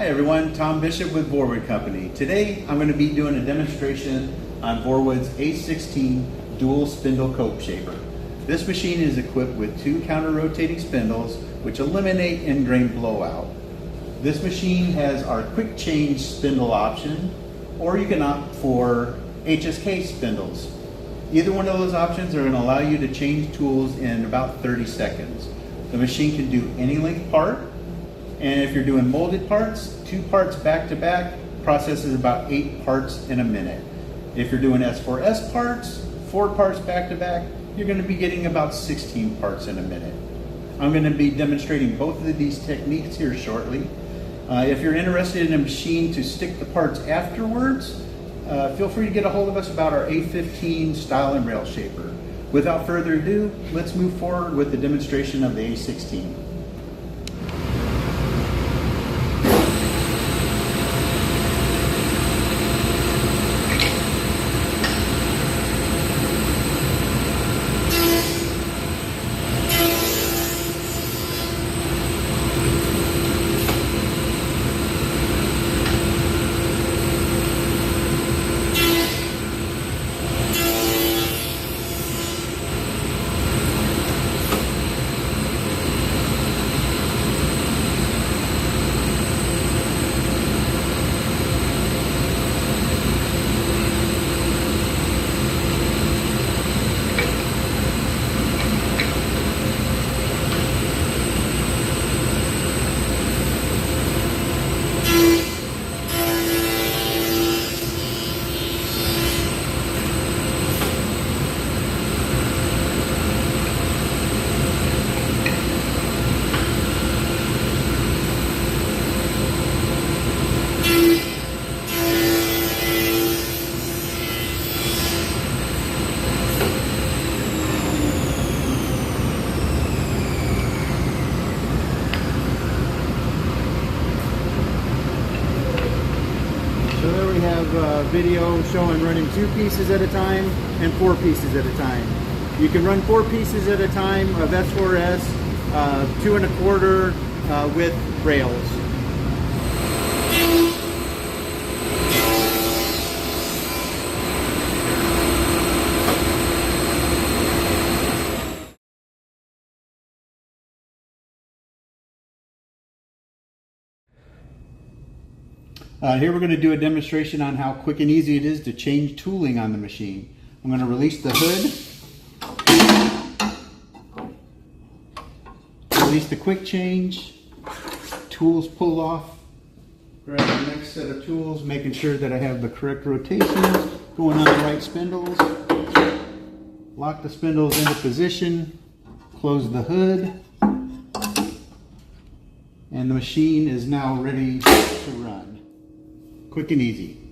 Hi everyone, Tom Bishop with Voorwood Company. Today I'm going to be doing a demonstration on Voorwood's A16 Dual-Spindle Cope Shaper. This machine is equipped with two counter-rotating spindles which eliminate end grain blowout. This machine has our quick change spindle option, or you can opt for HSK spindles. Either one of those options are going to allow you to change tools in about 30 seconds. The machine can do any length part, and if you're doing molded parts, 2 parts back to back processes about 8 parts in a minute. If you're doing S4S parts, 4 parts back to back, you're going to be getting about 16 parts in a minute. I'm going to be demonstrating both of these techniques here shortly. If you're interested in a machine to stick the parts afterwards, feel free to get a hold of us about our A15 style and rail shaper. Without further ado, let's move forward with the demonstration of the A16. So there we have a video showing running 2 pieces at a time and 4 pieces at a time. You can run 4 pieces at a time of S4S, 2 1/4 with rails. Here we're going to do a demonstration on how quick and easy it is to change tooling on the machine. I'm going to release the hood, release the quick change, tools pull off, grab the next set of tools, making sure that I have the correct rotations going on the right spindles, lock the spindles into position, close the hood, and the machine is now ready to run. Quick and easy.